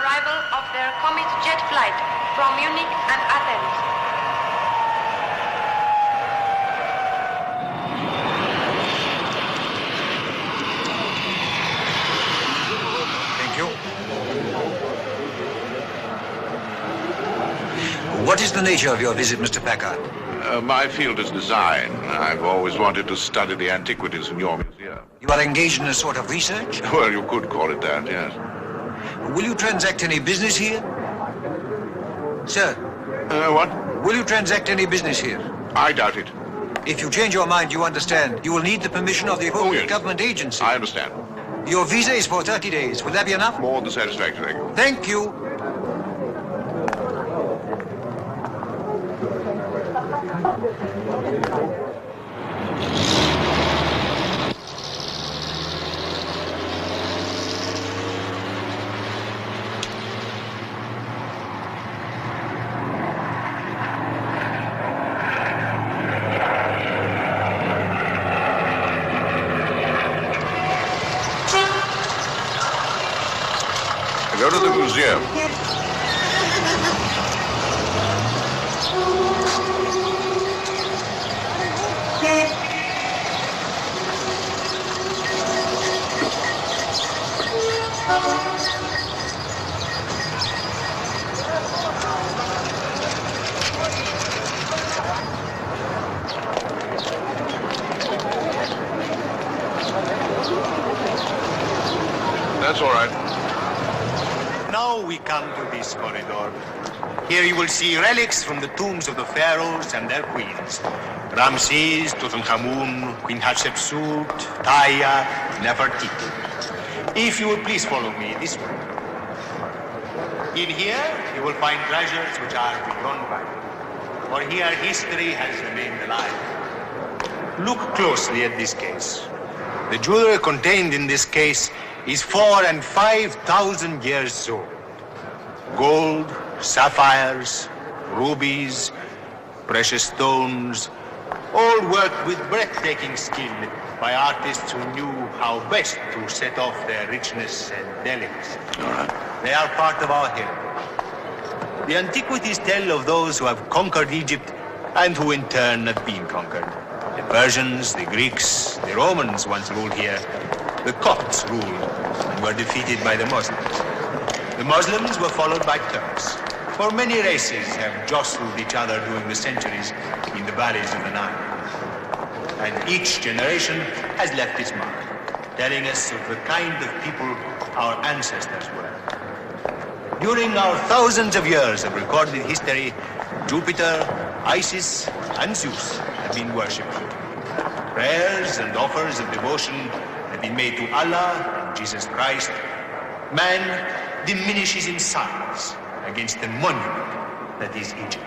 arrival of their Comet jet flight from Munich and Athens. Thank you. What is the nature of your visit, Mr. Packard? My field is design. I've always wanted to study the antiquities in your museum. You are engaged in a sort of research? Well, you could call it that, yes. Will you transact any business here? Sir? What? Will you transact any business here? I doubt it. If you change your mind, you understand, you will need the permission of the appropriate government agency. I understand. Your visa is for 30 days. Will that be enough? More than satisfactory. Thank you. Go to the museum. That's all right. Now we come to this corridor. Here you will see relics from the tombs of the pharaohs and their queens. Ramses, Tutankhamun, Queen Hatshepsut, Taya, Nefertiti. If you will please follow me this way. In here you will find treasures which are beyond value. For here history has remained alive. Look closely at this case. The jewelry contained in this case is 4,000 and 5,000 years old. Gold, sapphires, rubies, precious stones, all worked with breathtaking skill by artists who knew how best to set off their richness and delicacy. All right. They are part of our heritage. The antiquities tell of those who have conquered Egypt and who in turn have been conquered. The Persians, the Greeks, the Romans once ruled here. The Copts ruled and were defeated by the Muslims. The Muslims were followed by Turks. For many races have jostled each other during the centuries in the valleys of the Nile. And each generation has left its mark, telling us of the kind of people our ancestors were. During our thousands of years of recorded history, Jupiter, Isis, and Zeus have been worshipped. Prayers and offers of devotion have been made to Allah and Jesus Christ. Man diminishes in size against the monument that is Egypt.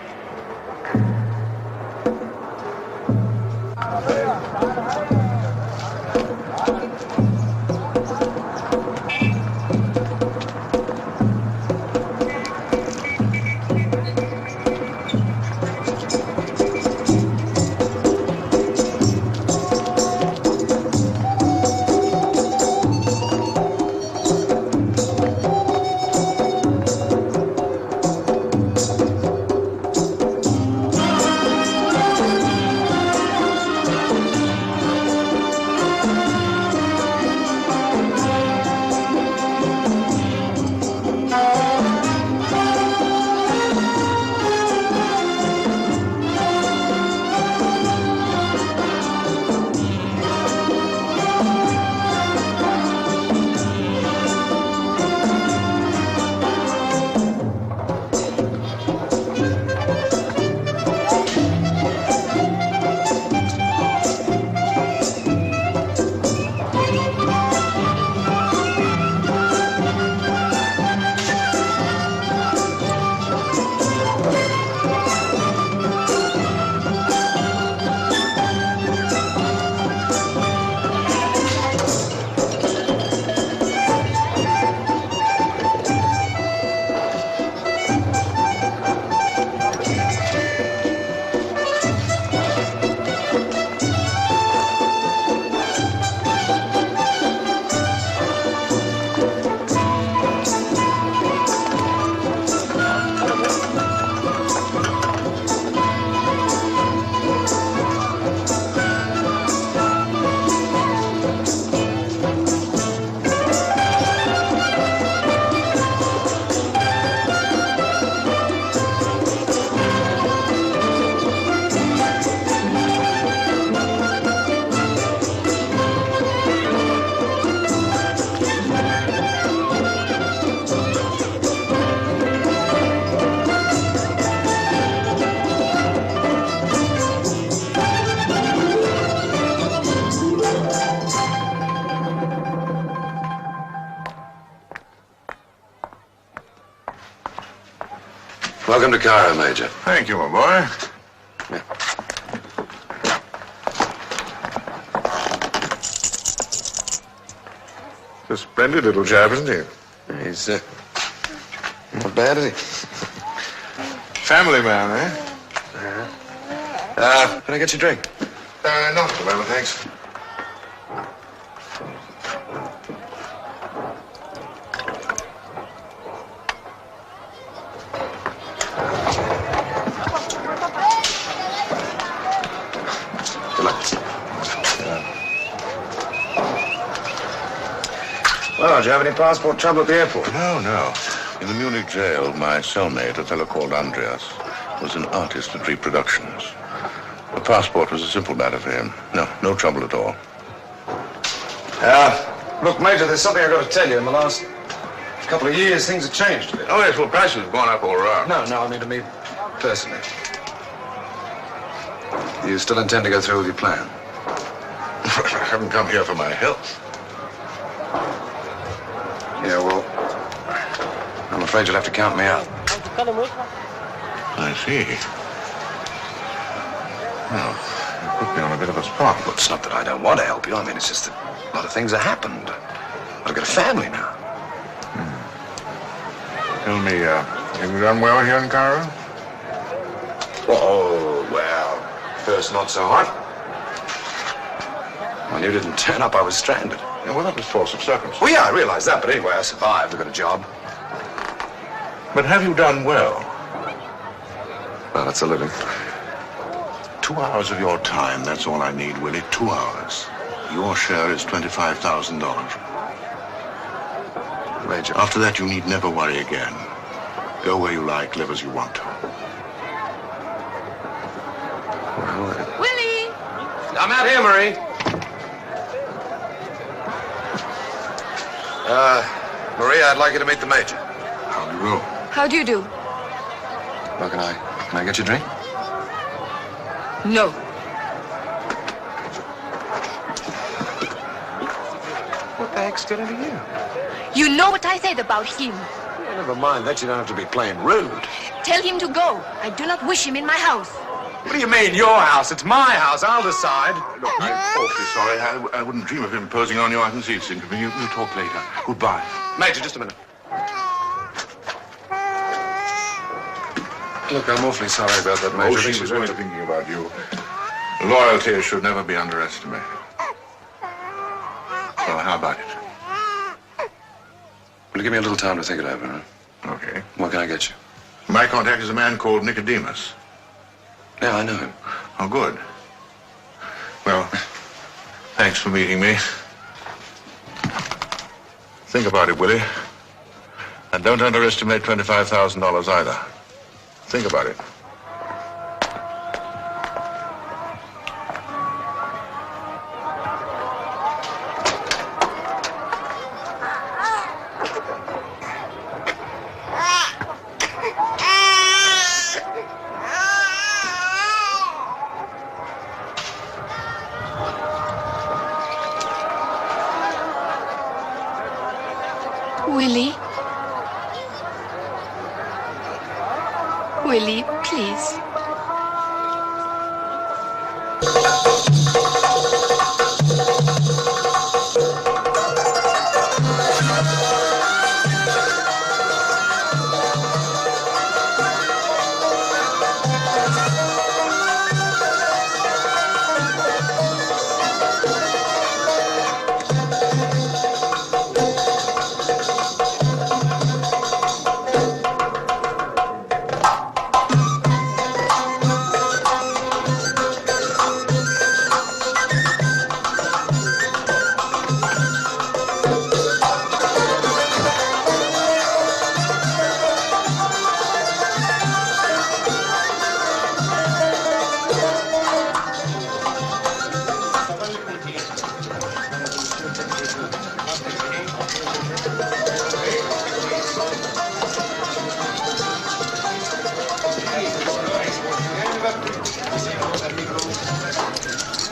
Welcome to Cairo, Major. Thank you, my boy. Yeah. A splendid little chap, isn't he? He's, not bad, is he? Family man, eh? Can I get you a drink? Not at the moment, thanks. Good luck. Well, did you have any passport trouble at the airport? No. In the Munich jail, my cellmate, a fellow called Andreas, was an artist at reproductions. The passport was a simple matter for him. No trouble at all. Look, Major, there's something I've got to tell you. In the last couple of years, things have changed a bit. Oh, yes, well, prices have gone up all around. No, I mean to me personally. You still intend to go through with your plan? I haven't come here for my health. Yeah, well, I'm afraid you'll have to count me out. I see. Well, you put me on a bit of a spot. Well, it's not that I don't want to help you. I mean, it's just that a lot of things have happened. I've got a family now. Tell me, have you done well here in Cairo? Oh, well, first not so hot. When you didn't turn up, I was stranded. Yeah, well, that was force of circumstance. Well, yeah, I realize that, but anyway, I survived. I got a job. But have you done well? Well, that's a living. 2 hours of your time, that's all I need, Willie. 2 hours. Your share is $25,000. Major. After that, you need never worry again. Go where you like, live as you want to. Well, Willie! I'm out here, Marie. Marie, I'd like you to meet the Major. How do you go? How do you do? Well, can I get you a drink? No. What the heck's getting to you? You know what I said about him. Yeah, never mind that. You don't have to be plain rude. Tell him to go. I do not wish him in my house. What do you mean, your house? It's my house. I'll decide. Look, I'm awfully sorry. I wouldn't dream of imposing on you. I can see it's inconvenient. We'll talk later. Goodbye. Major, just a minute. Look, I'm awfully sorry about that, Major. Oh, she was only thinking about you. Loyalty should never be underestimated. So how about it? Will you give me a little time to think it over, huh? Okay. What can I get you? My contact is a man called Nicodemus. Yeah, I know him. Oh, good. Well, thanks for meeting me. Think about it, Willie. And don't underestimate $25,000 either. Think about it. Willie? Willie, please.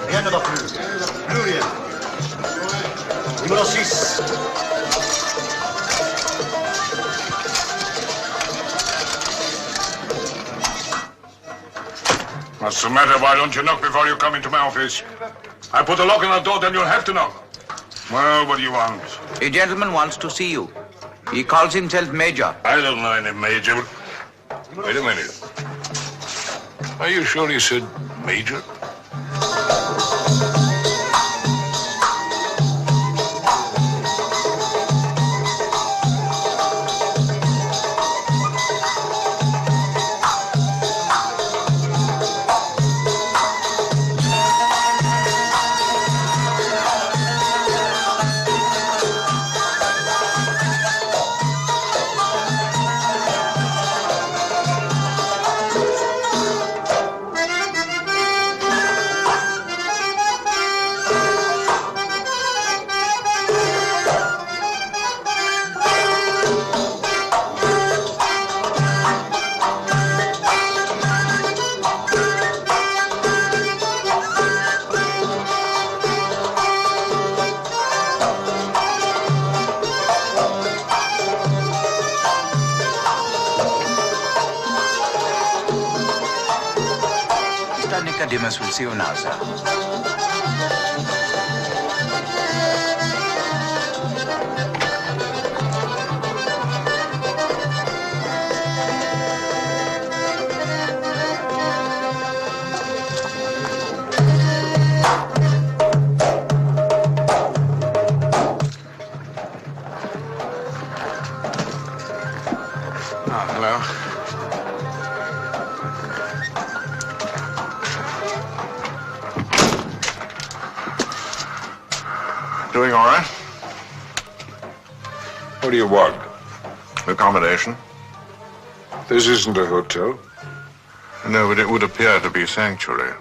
Rien ne va plus. Plus rien. Numéro 6. What's the matter? Why don't you knock before you come into my office? I put a lock on the door, then you'll have to knock. Well, what do you want? A gentleman wants to see you. He calls himself Major. I don't know any Major. Wait a minute. Are you sure he said Major? We'll see you now, sir. Hello. Doing all right? What do you want? Accommodation? This isn't a hotel. No, but it would appear to be sanctuary.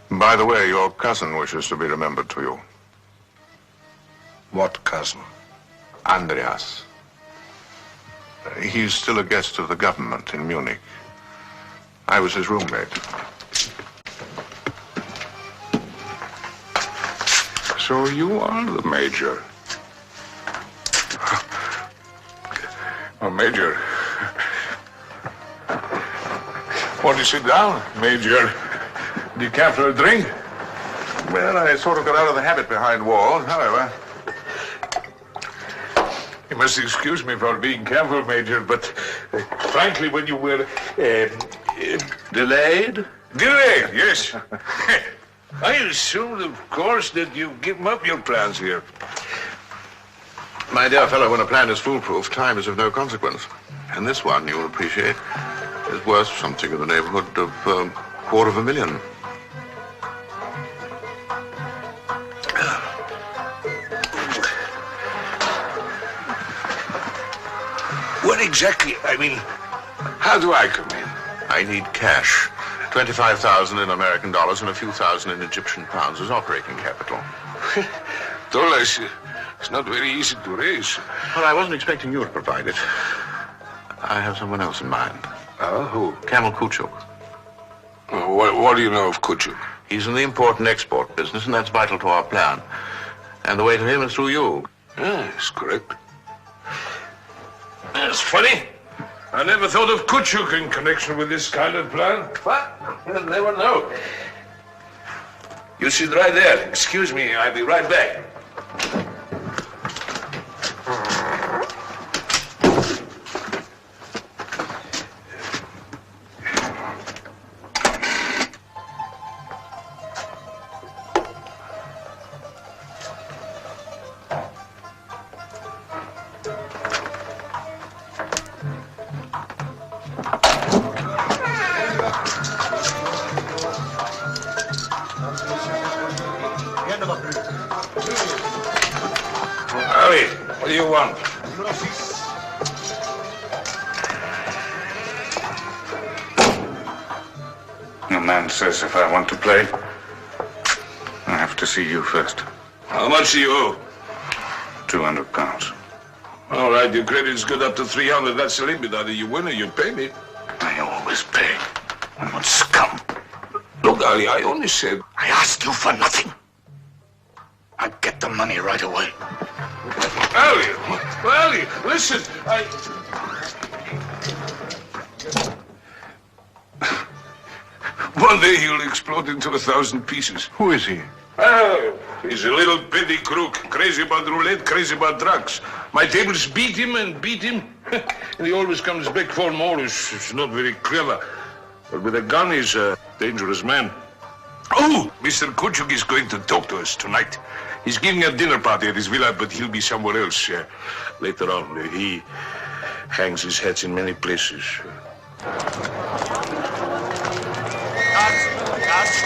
By the way, your cousin wishes to be remembered to you. What cousin? Andreas. He's still a guest of the government in Munich. I was his roommate. So you are the Major. Oh, Major. Won't you sit down, Major? Do you care for a drink? Well, I sort of got out of the habit behind walls, however. You must excuse me for being careful, Major, but frankly, when you were Delayed? delayed, yes. I assumed, of course, that you've given up your plans here. My dear fellow, when a plan is foolproof, time is of no consequence. And this one, you'll appreciate, is worth something in the neighborhood of $250,000. What exactly? I mean, how do I come in? I need cash. 25,000 in American dollars and a few thousand in Egyptian pounds as operating capital. Dollars, it's not very easy to raise. Well, I wasn't expecting you to provide it. I have someone else in mind. Who? Camel Kuchuk. What do you know of Kuchuk? He's in the import and export business, and that's vital to our plan. And the way to him is through you. Yes, correct. That's funny. I never thought of Kuchuk in connection with this kind of plan. But you'll never know. You sit right there. Excuse me, I'll be right back. What do you want? The man says if I want to play, I have to see you first. How much do you owe? 200 pounds. All right, your credit's good up to 300. That's the limit. Either you win or you pay me. I always pay. I'm not scum. Look, Ali, I only said... I asked you for nothing. I get the money right away. Ali, listen, One day he'll explode into 1,000 pieces. Who is he? Oh, he's a little petty crook, crazy about roulette, crazy about drugs. My tables beat him and beat him, and he always comes back for more. He's not very clever, but with a gun he's a dangerous man. Oh, Mr. Kuchuk is going to talk to us tonight. He's giving a dinner party at his villa, but he'll be somewhere else later on. He hangs his hats in many places. Cards.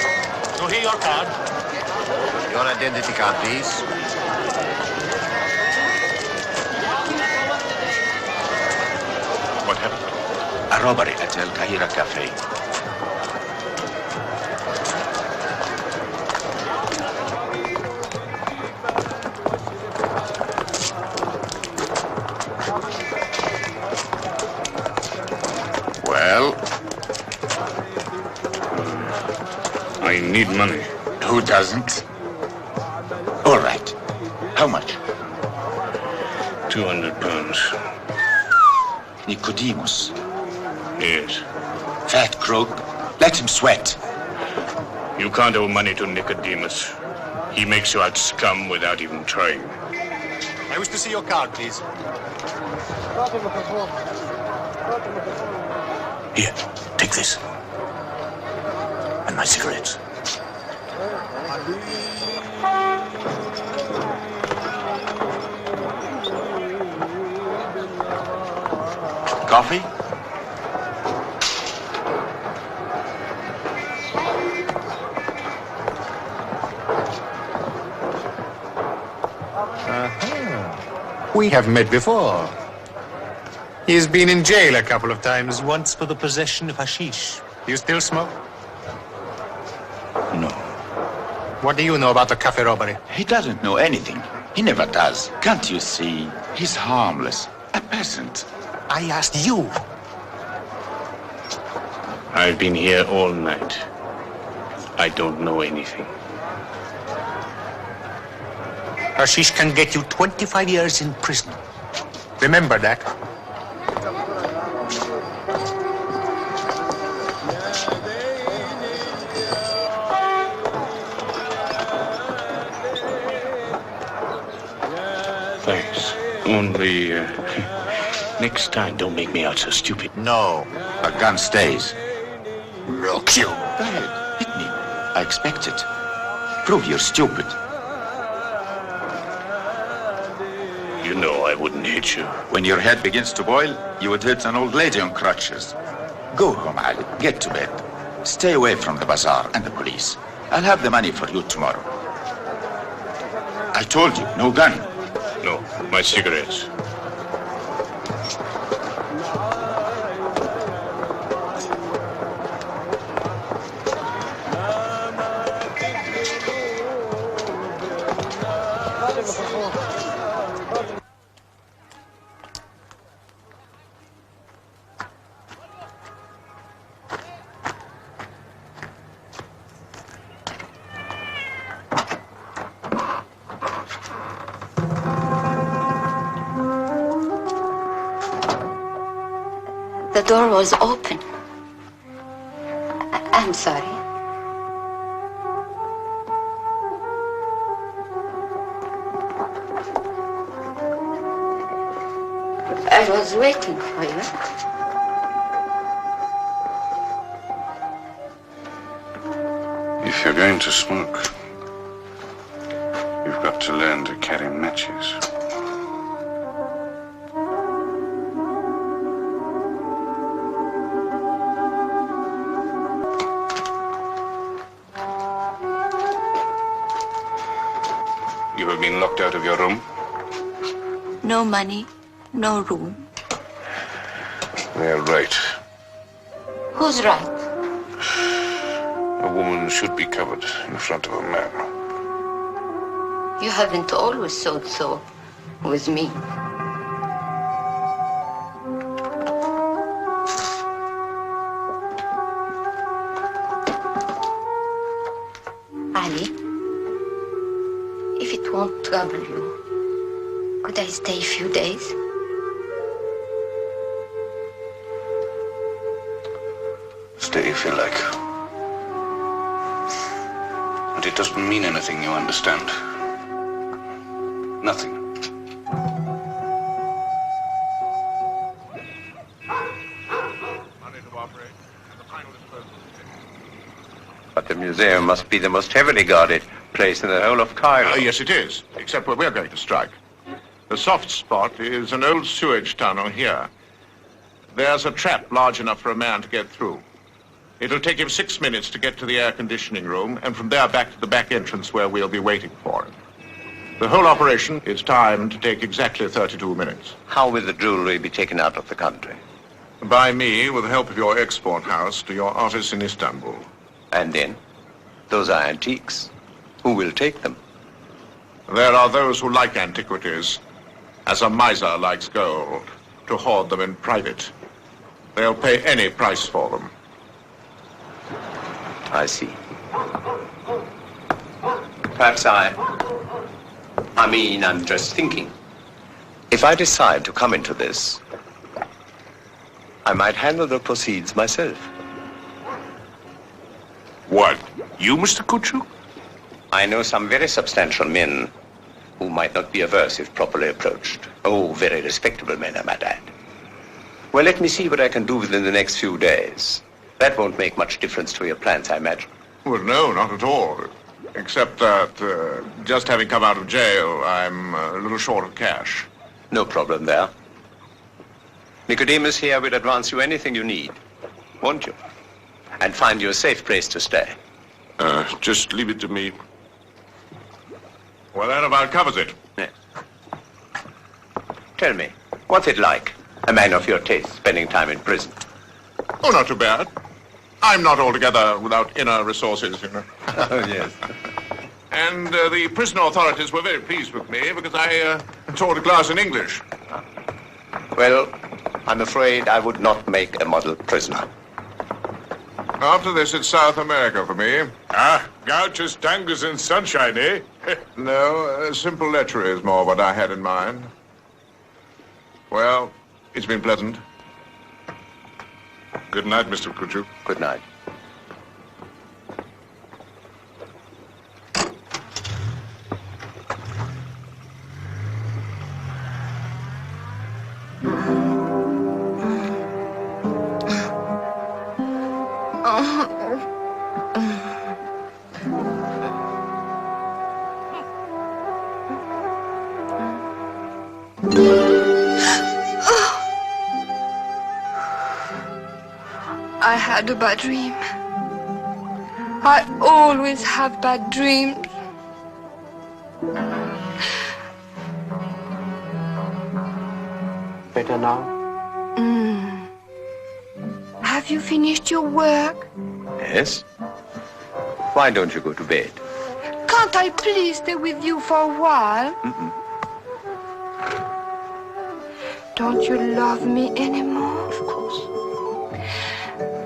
So here your card. Your identity card, please. What happened? A robbery at El Kahira Cafe. Well, I need money. Who doesn't? All right. How much? 200 pounds. Nicodemus. Yes. Fat crook. Let him sweat. You can't owe money to Nicodemus. He makes you out scum without even trying. I wish to see your card, please. Here, take this. And my cigarettes. Coffee? We have met before. He's been in jail a couple of times, once for the possession of hashish. You still smoke? No. What do you know about the cafe robbery? He doesn't know anything. He never does. Can't you see? He's harmless. A peasant. I asked you. I've been here all night. I don't know anything. Hashish can get you 25 years in prison. Remember that. Thanks. Only, next time don't make me out so stupid. No. A gun stays. Look, you. Go ahead. Hit me. I expect it. Prove you're stupid. You know I wouldn't hit you. When your head begins to boil, you would hit an old lady on crutches. Go home, Ali. Get to bed. Stay away from the bazaar and the police. I'll have the money for you tomorrow. I told you, no gun. No, my cigarettes. The door was open. I'm sorry. I was waiting for you. If you're going to smoke, you've got to learn to carry matches. You have been locked out of your room? No money, no room. They're right. Who's right? A woman should be covered in front of a man. You haven't always thought so with me. Ali, if it won't trouble you, could I stay a few days? Stay if you like. But it doesn't mean anything, you understand? Nothing. But the museum must be the most heavily guarded place in the whole of Cairo. Yes, it is, except where we're going to strike. The soft spot is an old sewage tunnel here. There's a trap large enough for a man to get through. It'll take him 6 minutes to get to the air conditioning room, and from there back to the back entrance where we'll be waiting for him. The whole operation is timed to take exactly 32 minutes. How will the jewelry be taken out of the country? By me, with the help of your export house, to your office in Istanbul. And then? Those are antiques. Who will take them? There are those who like antiquities, as a miser likes gold, to hoard them in private. They'll pay any price for them. I see. Perhaps I'm just thinking. If I decide to come into this, I might handle the proceeds myself. What? You, Mr. Kuchuk? I know some very substantial men who might not be averse if properly approached. Oh, very respectable men, I might add. Well, let me see what I can do within the next few days. That won't make much difference to your plans, I imagine. Well, no, not at all. Except that, just having come out of jail, I'm a little short of cash. No problem there. Nicodemus here will advance you anything you need, won't you? And find you a safe place to stay. Just leave it to me. Well, that about covers it. Yes. Tell me, what's it like, a man of your taste, spending time in prison? Oh, not too bad. I'm not altogether without inner resources, you know. Oh, yes. And the prison authorities were very pleased with me because I taught a class in English. Well, I'm afraid I would not make a model prisoner. After this, it's South America for me. Ah, gouges, tangos, and sunshine, eh? No, simple lechery is more what I had in mind. Well, it's been pleasant. Good night, Mr. Kuchuk. Good night. I had a bad dream. I always have bad dreams. Better now? Have you finished your work? Yes. Why don't you go to bed? Can't I please stay with you for a while? Don't you love me anymore? Of course.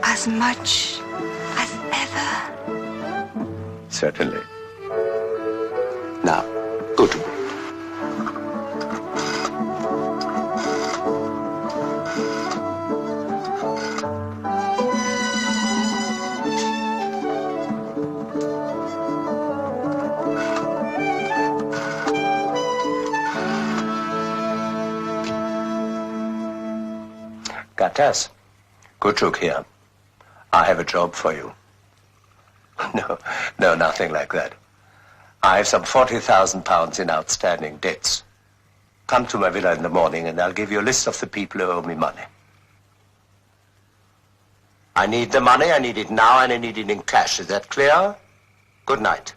As much as ever? Certainly. Now, go to bed. Gatas, Kuchuk here. I have a job for you. No, nothing like that. I have some 40,000 pounds in outstanding debts. Come to my villa in the morning and I'll give you a list of the people who owe me money. I need the money, I need it now, and I need it in cash. Is that clear? Good night.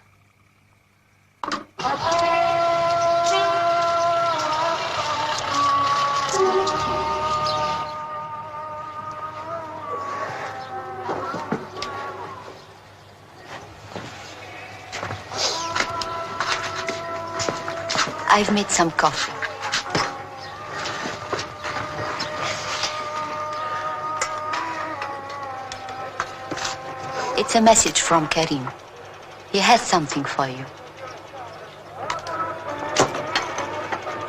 I've made some coffee. It's a message from Karim. He has something for you.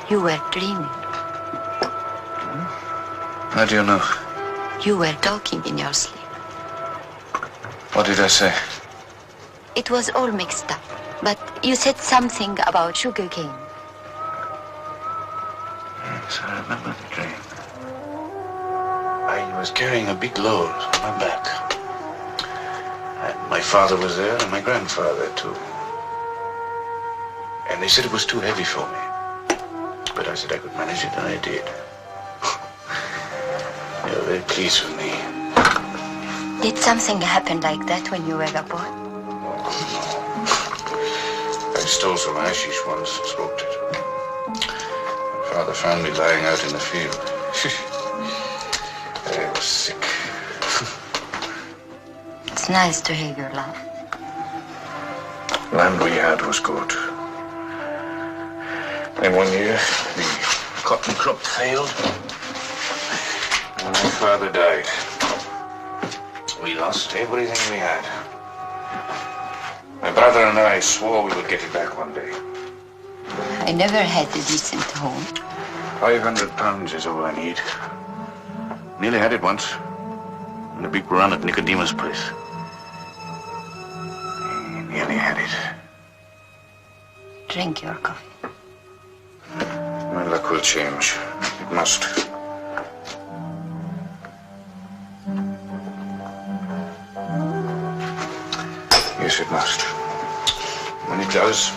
You were dreaming. How do you know? You were talking in your sleep. What did I say? It was all mixed up. But you said something about sugarcane. Yes, I remember the dream. I was carrying a big load on my back. And my father was there and my grandfather too. And they said it was too heavy for me. But I said I could manage it, and I did. They were very pleased with me. Did something happen like that when you were a boy? I stole some hashish once and smoked it. My father found me lying out in the field. I was sick. It's nice to hear your laugh. Land we had was good. Then one year, the cotton crop failed, and my father died. We lost everything we had. My brother and I swore we would get it back one day. I never had a decent home. £500 is all I need. Nearly had it once. In a big run at Nicodemus' place. Nearly had it. Drink your coffee. My luck will change. It must. Yes, it must. When it does,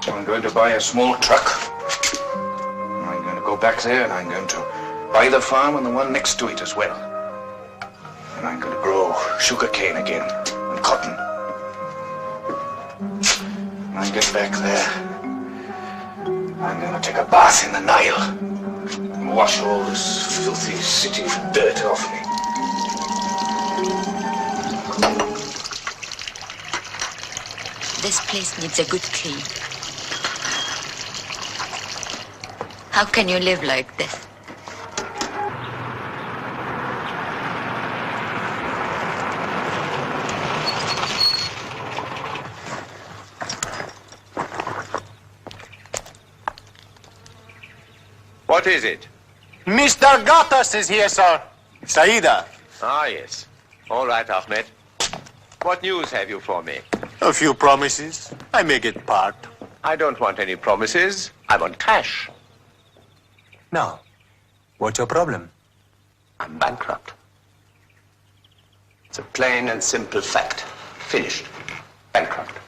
I'm going to buy a small truck. I'm going to go back there and I'm going to buy the farm and the one next to it as well. And I'm going to grow sugarcane again and cotton. When I get back there, I'm going to take a bath in the Nile and wash all this filthy city dirt off me. This place needs a good clean. How can you live like this? What is it? Mr. Gattas is here, sir. Saida. Ah, yes. All right, Ahmed. What news have you for me? A few promises. I may get part. I don't want any promises. I want cash. Now, what's your problem? I'm bankrupt. It's a plain and simple fact. Finished. Bankrupt.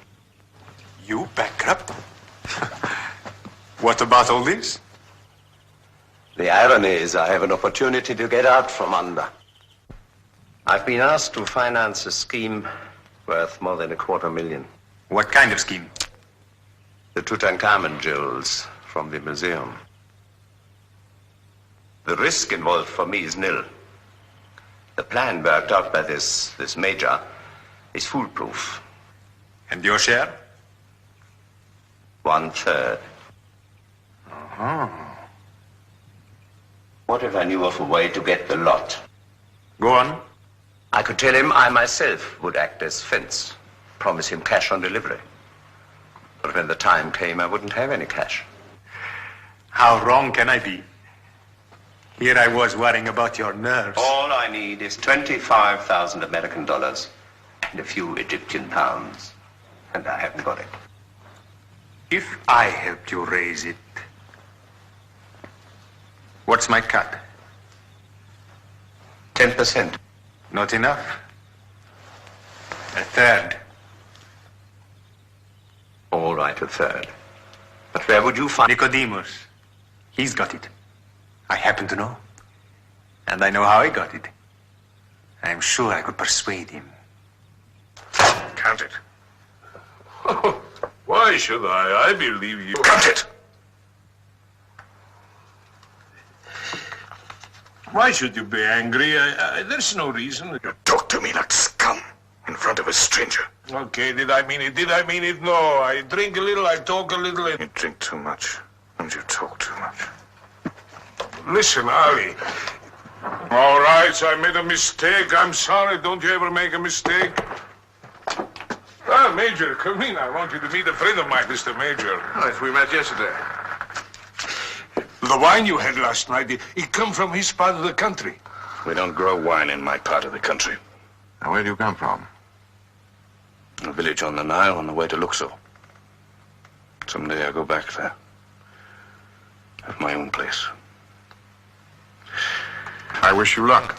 You bankrupt? What about all this? The irony is I have an opportunity to get out from under. I've been asked to finance a scheme worth more than $250,000. What kind of scheme? The Tutankhamun jewels from the museum. The risk involved for me is nil. The plan worked out by this major is foolproof. And your share? 1/3. Uh-huh. What if I knew of a way to get the lot? Go on. I could tell him I myself would act as fence, promise him cash on delivery. But when the time came, I wouldn't have any cash. How wrong can I be? Here I was worrying about your nerves. All I need is 25,000 American dollars and a few Egyptian pounds. And I haven't got it. If I helped you raise it, what's my cut? 10%. Not enough. 1/3. All right, 1/3. But where would you find... Nicodemus. He's got it. I happen to know. And I know how he got it. I'm sure I could persuade him. Count it. Why should I? I believe you. Count it! Why should you be angry? There's no reason. You talk to me like scum in front of a stranger. Okay, did I mean it? Did I mean it? No. I drink a little, I talk a little. You drink too much, and you talk too much. Listen, Ali. All right, I made a mistake. I'm sorry. Don't you ever make a mistake? Ah, Major, come in. I want you to meet a friend of mine, Mr. Major. Yes, we met yesterday. The wine you had last night, it come from his part of the country. We don't grow wine in my part of the country. Now, where do you come from? A village on the Nile on the way to Luxor. Someday I'll go back there. Have my own place. I wish you luck.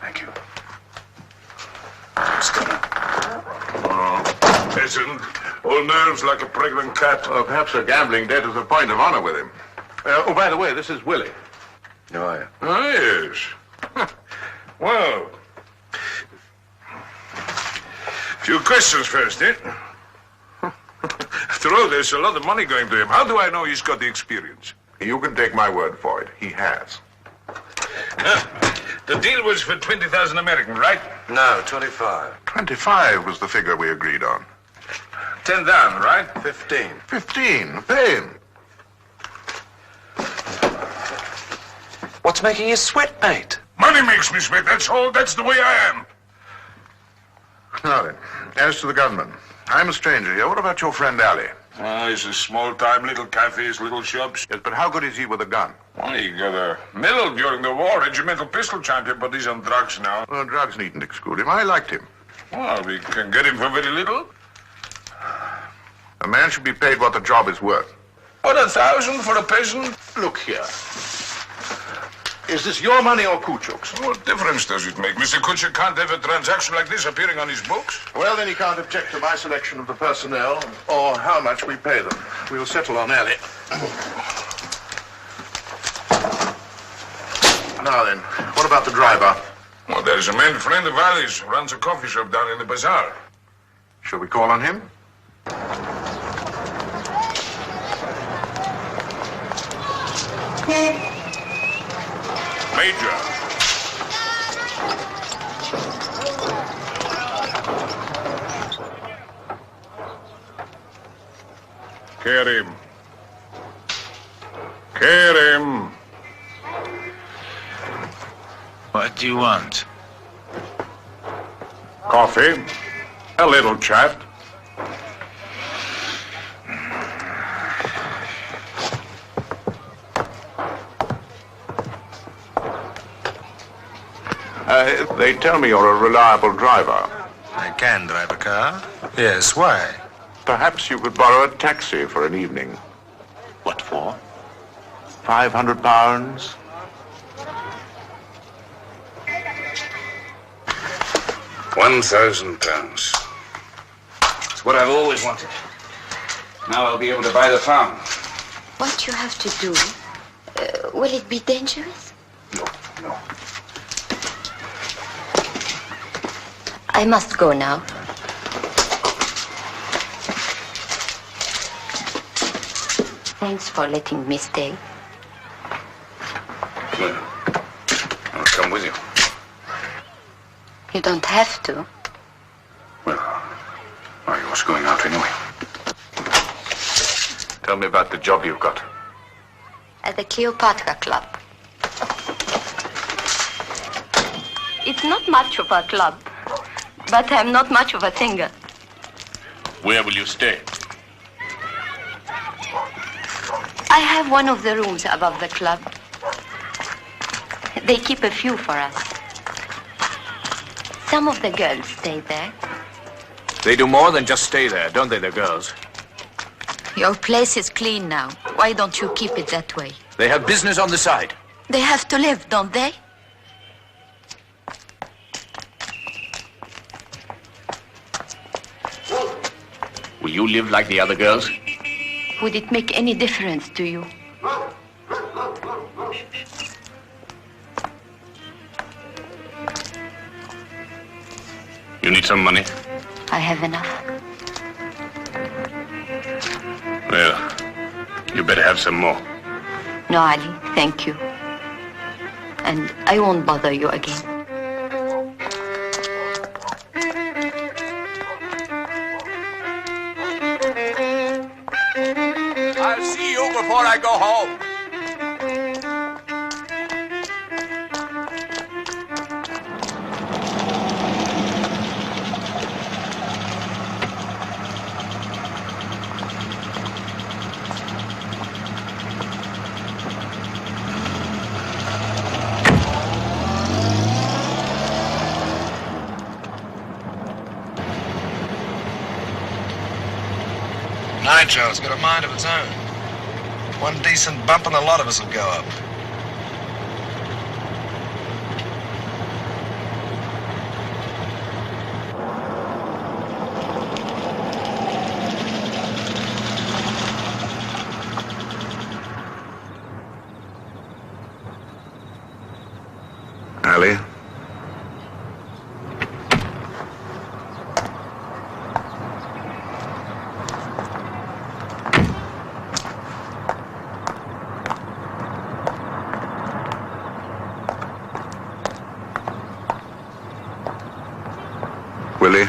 Thank you. Stunner. Oh, peasant. All nerves like a pregnant cat. Well, perhaps a gambling debt is a point of honor with him. Oh, by the way, this is Willie. How are you? Ah, yes. Well, few questions first, eh? After all, there's a lot of money going to him. How do I know he's got the experience? You can take my word for it. He has. The deal was for 20,000 American, right? No, 25. 25 was the figure we agreed on. 10 down, right? 15. 15. Pay him. What's making you sweat, mate? Money makes me sweat, that's all. That's the way I am. Now then, as to the gunman, I'm a stranger here. What about your friend Ali? He's a small-time little cafes, little shops. Yes, but how good is he with a gun? Well, he got a medal during the war, regimental pistol champion, but he's on drugs now. Well, drugs needn't exclude him. I liked him. Well, we can get him for very little. A man should be paid what the job is worth. What, 1,000 for a peasant? Look here. Is this your money or Kuchuk's? What difference does it make? Mr. Kuchuk can't have a transaction like this appearing on his books. Well, then he can't object to my selection of the personnel or how much we pay them. We'll settle on Ali. Now then, what about the driver? Well, there's a man friend of Ali's who runs a coffee shop down in the bazaar. Shall we call on him? Major. Carry him. Carry him. What do you want? Coffee. A little chat. They tell me you're a reliable driver. I can drive a car. Yes, why? Perhaps you could borrow a taxi for an evening. What for? 500 pounds. £1,000. It's what I've always wanted. Now I'll be able to buy the farm. What you have to do, will it be dangerous? No, no. I must go now. Thanks for letting me stay. Well, I'll come with you. You don't have to. Well, I was going out anyway. Tell me about the job you've got. At the Cleopatra Club. It's not much of a club, but I'm not much of a singer. Where will you stay? I have one of the rooms above the club. They keep a few for us. Some of the girls stay there. They do more than just stay there, don't they, the girls? Your place is clean now. Why don't you keep it that way? They have business on the side. They have to live, don't they? Will you live like the other girls? Would it make any difference to you? You need some money? I have enough. Well, you better have some more. No, Ali, thank you. And I won't bother you again. I'll see you before I go home. fragile. It's got a mind of its own. One decent bump and a lot of us will go up. Ali? Willie?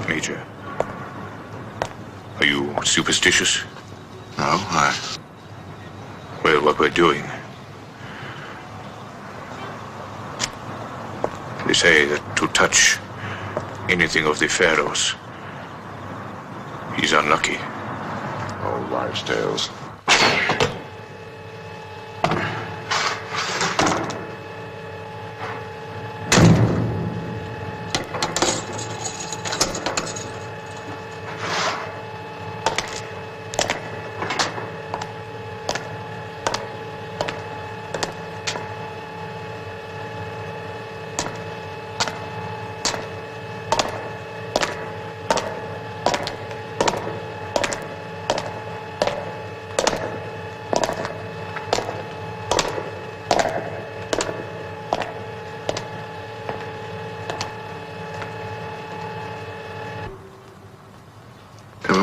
Major, are you superstitious? No, why? Well, what we're doing. They say that to touch anything of the pharaohs is unlucky. Oh, wives' tales.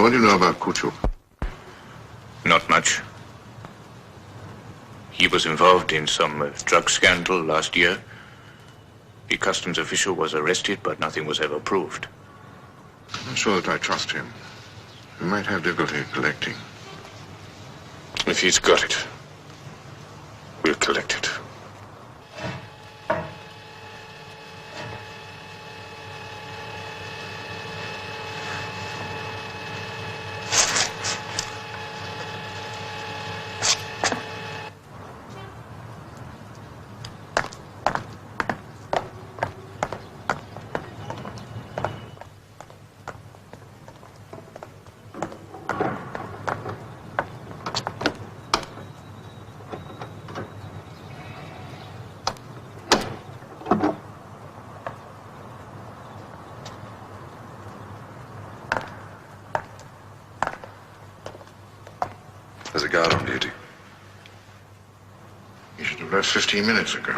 What do you know about Kuchu? Not much. He was involved in some drug scandal last year. The customs official was arrested, but nothing was ever proved. I'm not sure that I trust him. We might have difficulty collecting. If he's got it, we'll collect it. There's a guard on duty. He should have left 15 minutes ago.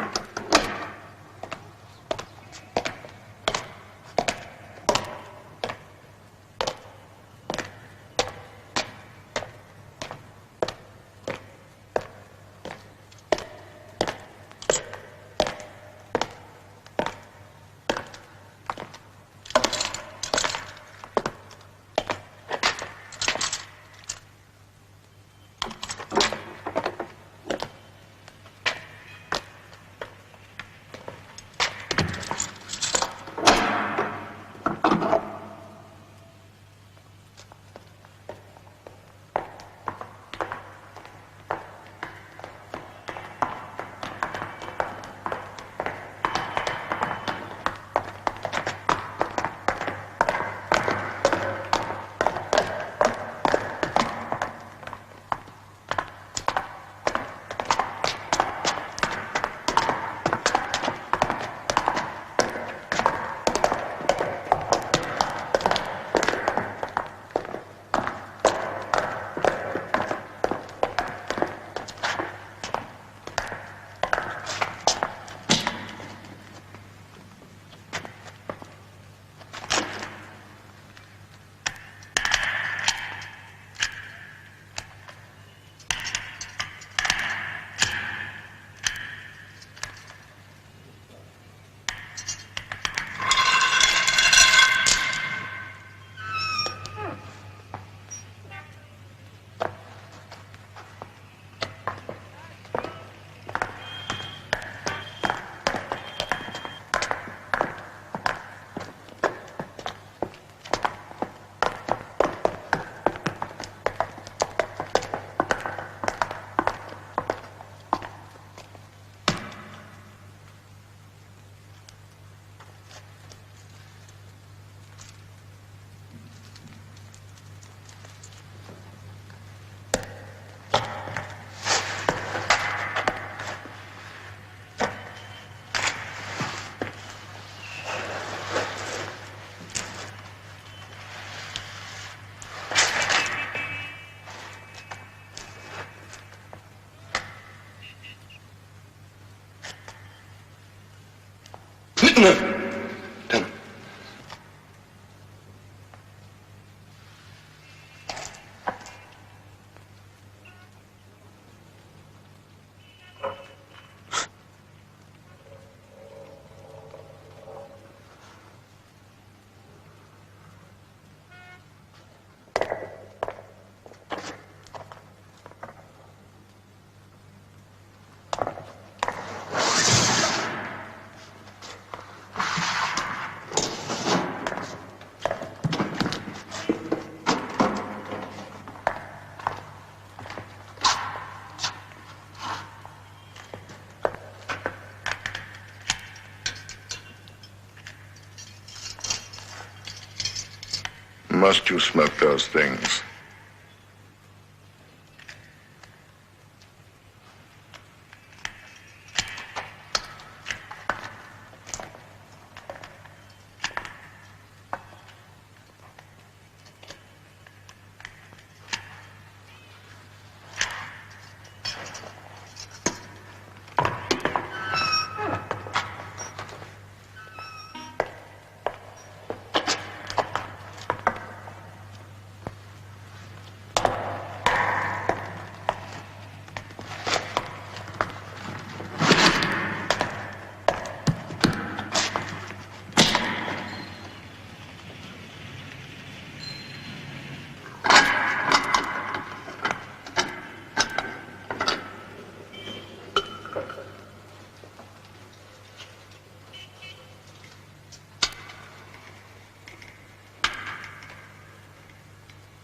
Must you smoke those things?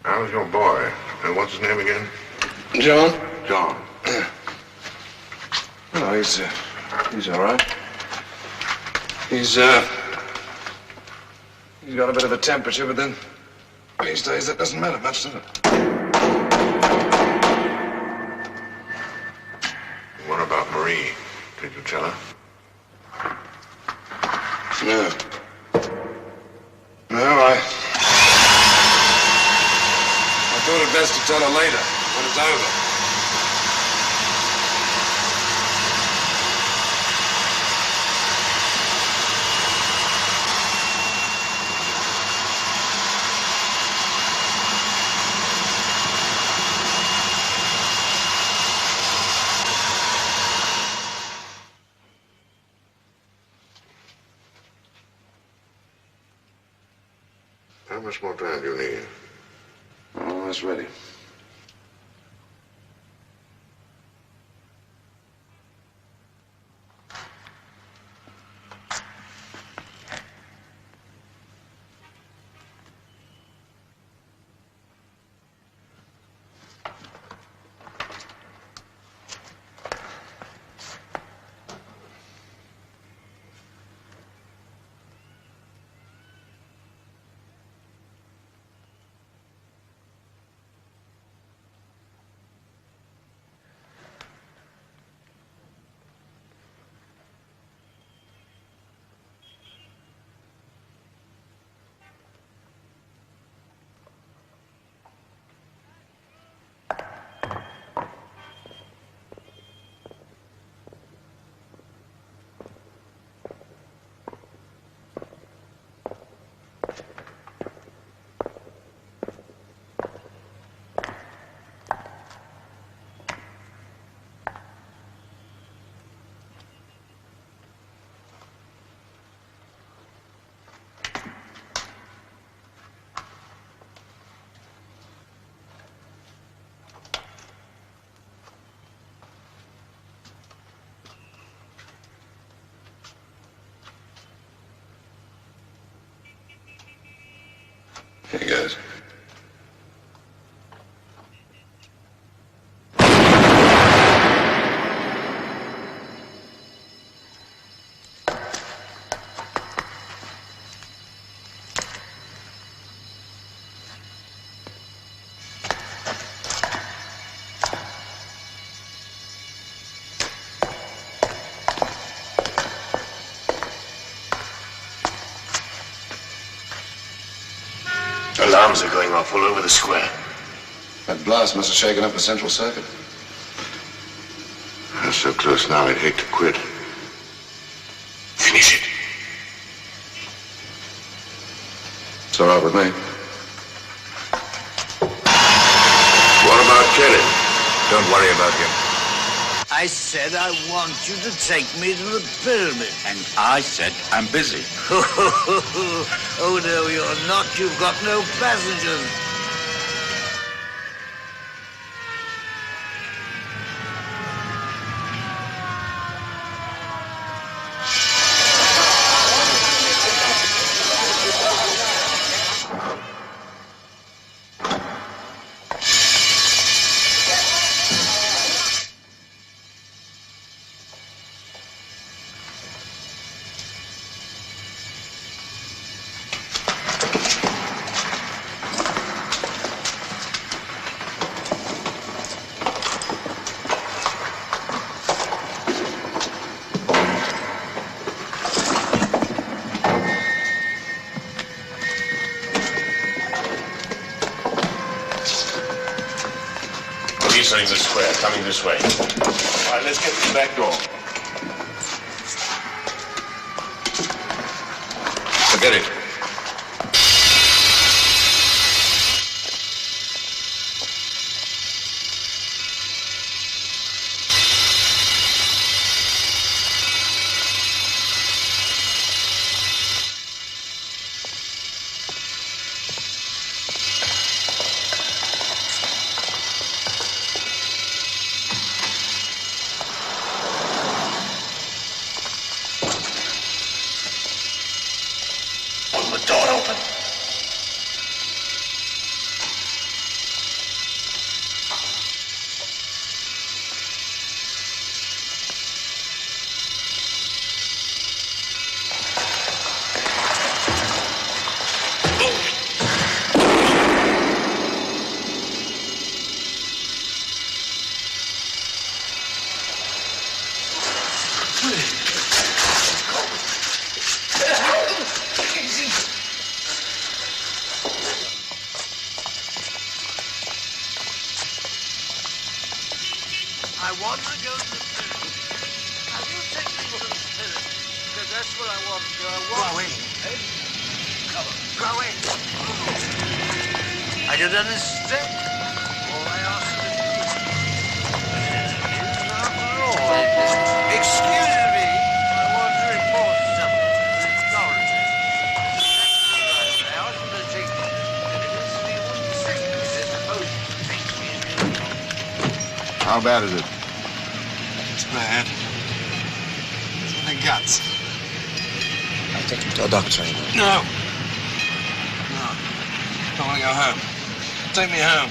How's your boy? And what's his name again? John? John. Oh, he's all right. He's got a bit of a temperature, but then these days that doesn't matter much, does it? What about Marie? Did you tell her? No. No, I thought it best to tell her later, when it's over. How much more time do you need? Almost ready. Here he goes. Alarms are going off all over the square. That blast must have shaken up the central circuit. That's so close now, I'd hate to quit. Finish it. It's all right with me. What about Kelly? Don't worry about him. I said I want you to take me to the pyramid. And I said I'm busy. Oh, no, you're not. You've got no passengers. Entering the square, coming this way. All right, let's get to the back door. Forget it. I want to go to the pyramid. Now you take me to the pyramid, because that's where I want to go. Go away. Come on, go away. Are you understand? All I ask of you is after all. Excuse me, I want to report something to the authorities. I asked them to take me, and it is to be 1 second if they're supposed to take me. How bad is it? It's bad. It's in the guts. I'll take him to a doctor. No. No. I want to go home. Take me home.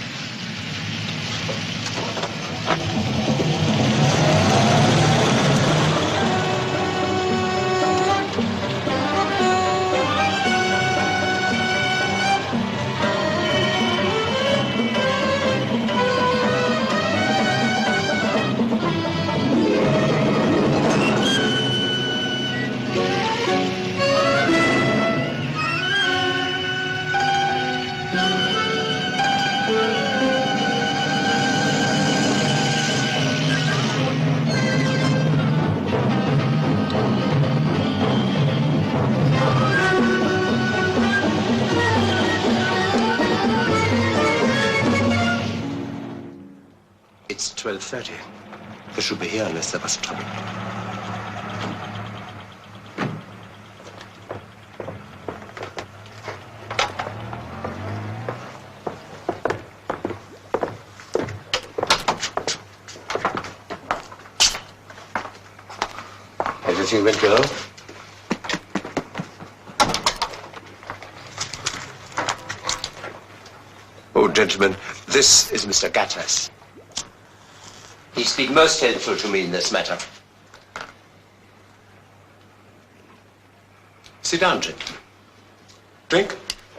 It's 12:30. They should be here unless there was trouble. Everything went well? Oh, gentlemen, this is Mr. Gattas. He's been most helpful to me in this matter. Sit down, gentlemen. Drink?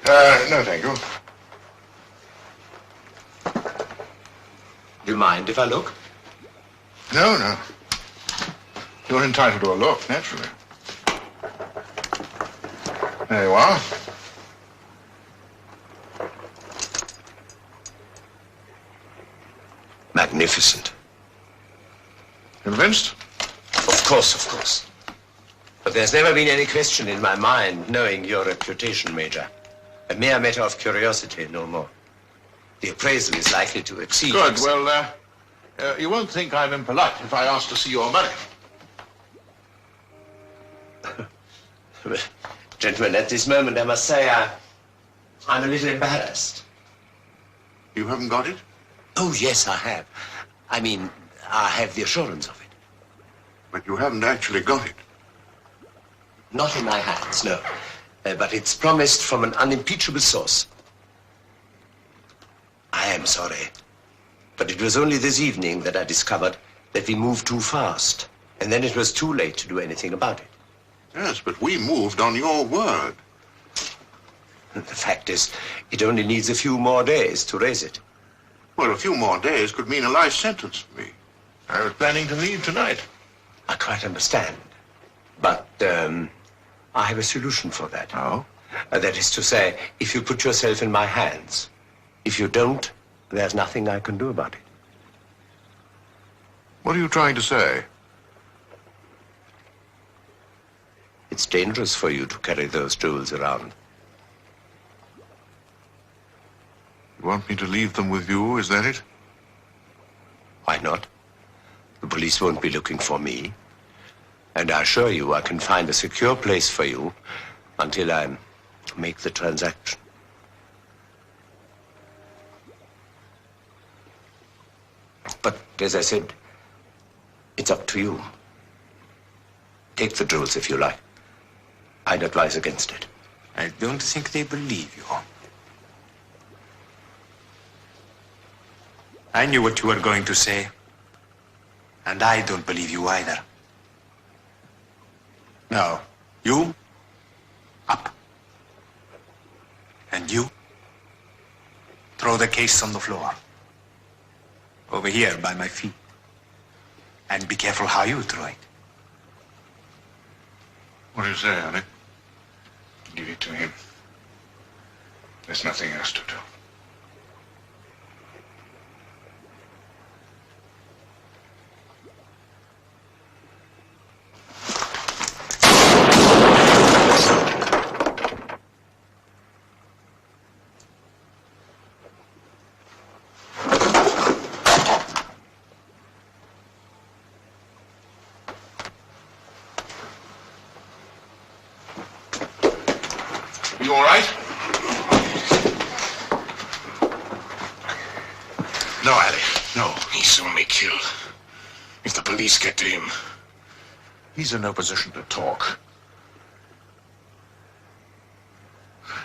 No, thank you. Do you mind if I look? No, no. You're entitled to a look, naturally. There you are. Magnificent. Convinced? Of course. But there's never been any question in my mind, knowing your reputation, Major. A mere matter of curiosity, no more. The appraisal is likely to exceed... Good. Well, you won't think I'm impolite if I ask to see your money. Well, gentlemen, at this moment, I must say I'm a little embarrassed. You haven't got it? Oh, yes, I have. I mean, I have the assurance of it. But you haven't actually got it. Not in my hands, no. But it's promised from an unimpeachable source. I am sorry. But it was only this evening that I discovered that we moved too fast. And then it was too late to do anything about it. Yes, but we moved on your word. The fact is, it only needs a few more days to raise it. Well, a few more days could mean a life sentence for me. I was planning to leave tonight. I quite understand. But I have a solution for that. Oh? That is to say, if you put yourself in my hands. If you don't, there's nothing I can do about it. What are you trying to say? It's dangerous for you to carry those jewels around. You want me to leave them with you, is that it? Why not? The police won't be looking for me. And I assure you I can find a secure place for you until I make the transaction. But, as I said, it's up to you. Take the jewels if you like. I'd advise against it. I don't think they believe you. I knew what you were going to say. And I don't believe you either. Now, you, up. And you, throw the case on the floor. Over here, by my feet. And be careful how you throw it. What do you say, honey? Give it to him. There's nothing else to do. You all right? No, Ali. No. He's soon be killed. If the police get to him. He's in no position to talk.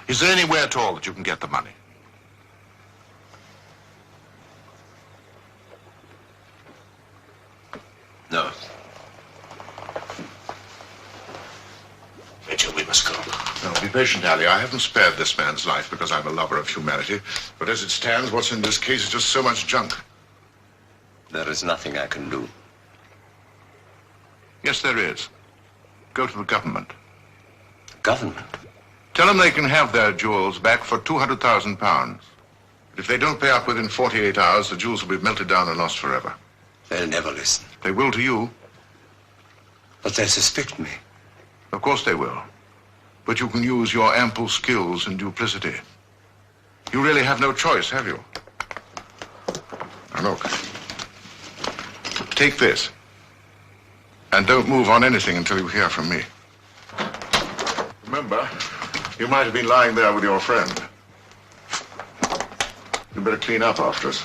Is there anywhere at all that you can get the money? No. Mitchell, we must go. No, be patient, Ali. I haven't spared this man's life because I'm a lover of humanity. But as it stands, what's in this case is just so much junk. There is nothing I can do. Yes, there is. Go to the government. Government? Tell them they can have their jewels back for £200,000. But if they don't pay up within 48 hours, the jewels will be melted down and lost forever. They'll never listen. They will to you. But they suspect me. Of course they will. But you can use your ample skills and duplicity. You really have no choice, have you? Now look. Take this. And don't move on anything until you hear from me. Remember, you might have been lying there with your friend. You better clean up after us.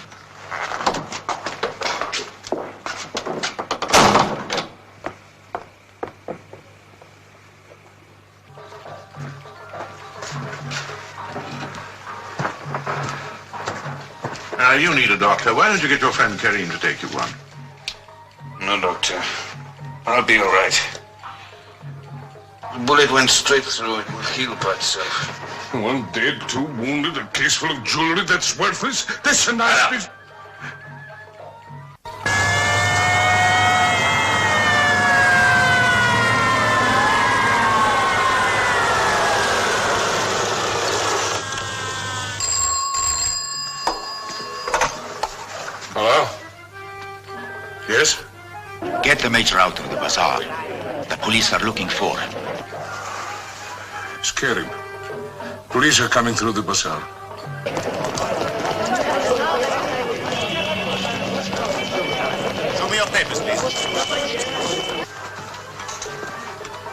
You need a doctor. Why don't you get your friend Karim to take you one? No, doctor. I'll be all right. The bullet went straight through. It will heal by itself. One dead, two wounded, a case full of jewelry that's worthless. That's a nice business. Hello? Yes? Get the major out of the bazaar. The police are looking for him. Scare him. Police are coming through the bazaar. Show me your papers, please.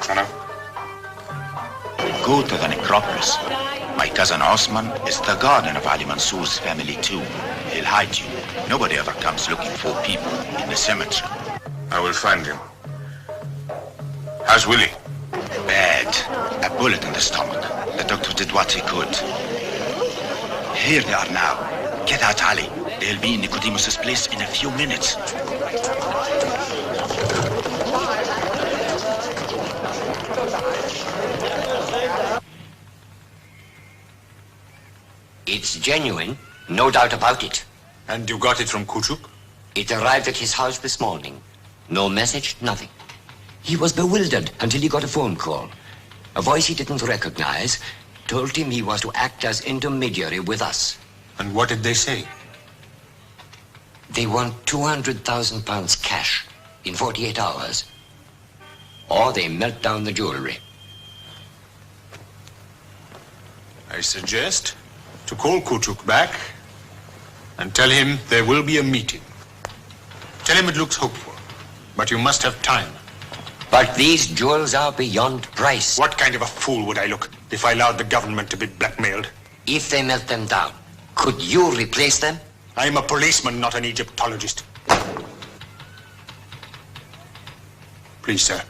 Hello? Go to the necropolis. My cousin Osman is the guardian of Ali Mansour's family too. He'll hide you. Nobody ever comes looking for people in the cemetery. I will find him. How's Willie? Bad. A bullet in the stomach. The doctor did what he could. Here they are now. Get out, Ali. They'll be in Nicodemus's place in a few minutes. It's genuine, no doubt about it. And you got it from Kuchuk? It arrived at his house this morning. No message, nothing. He was bewildered until he got a phone call. A voice he didn't recognize told him he was to act as intermediary with us. And what did they say? They want 200,000 pounds cash in 48 hours. Or they melt down the jewelry. I suggest to call Kuchuk back and tell him there will be a meeting. Tell him it looks hopeful, but you must have time. But these jewels are beyond price. What kind of a fool would I look if I allowed the government to be blackmailed? If they melt them down, could you replace them? I am a policeman, not an Egyptologist. Please, sir,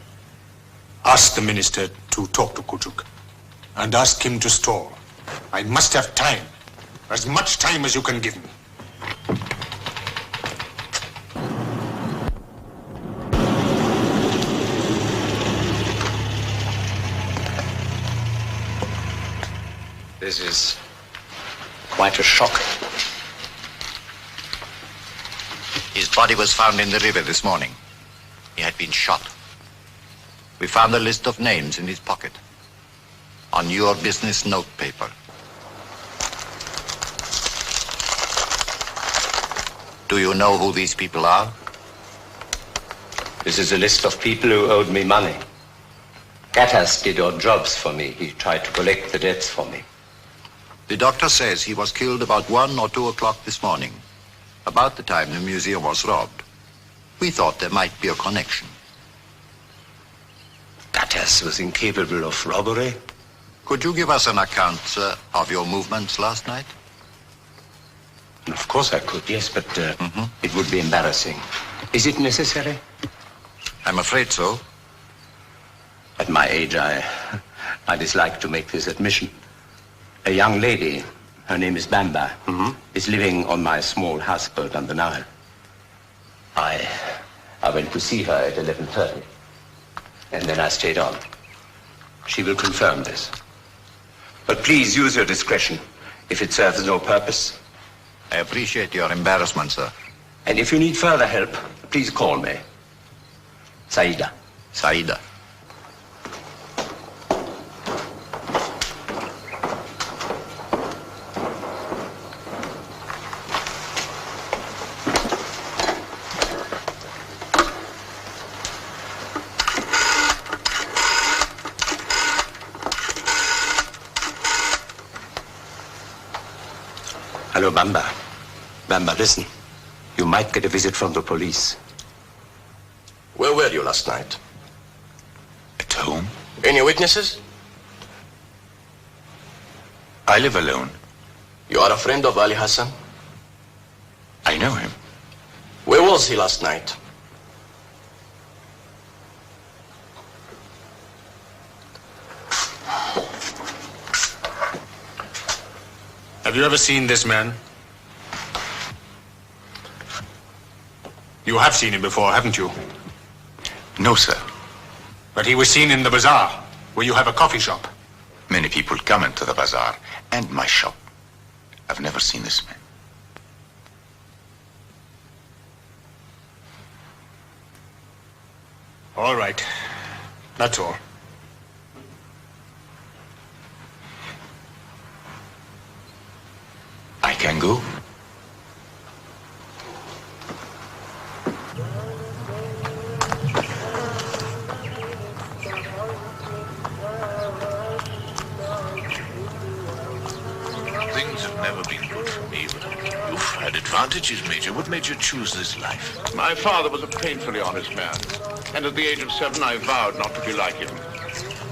ask the minister to talk to Kuchuk and ask him to stall. I must have time, as much time as you can give me. This is quite a shock. His body was found in the river this morning. He had been shot. We found a list of names in his pocket. On your business note paper. Do you know who these people are? This is a list of people who owed me money. Gatas did odd jobs for me. He tried to collect the debts for me. The doctor says he was killed about 1 or 2 o'clock this morning, about the time the museum was robbed. We thought there might be a connection. Gatas was incapable of robbery. Could you give us an account, sir, of your movements last night? Of course I could, yes, but it would be embarrassing. Is it necessary? I'm afraid so. At my age, I dislike to make this admission. A young lady, her name is Bamba, is living on my small houseboat on the Nile. I went to see her at 11:30, and then I stayed on. She will confirm this. But please use your discretion if it serves no purpose. I appreciate your embarrassment, sir. And if you need further help, please call me. Saida. Saida. Hello, Bamba. Bamba, listen. You might get a visit from the police. Where were you last night? At home? Any witnesses? I live alone. You are a friend of Ali Hassan? I know him. Where was he last night? Have you ever seen this man? You have seen him before, haven't you? No, sir. But he was seen in the bazaar, where you have a coffee shop. Many people come into the bazaar and my shop. I've never seen this man. All right. That's all. I can go? advantages, Major? What made you choose this life? My father was a painfully honest man, and at the age of 7 I vowed not to be like him.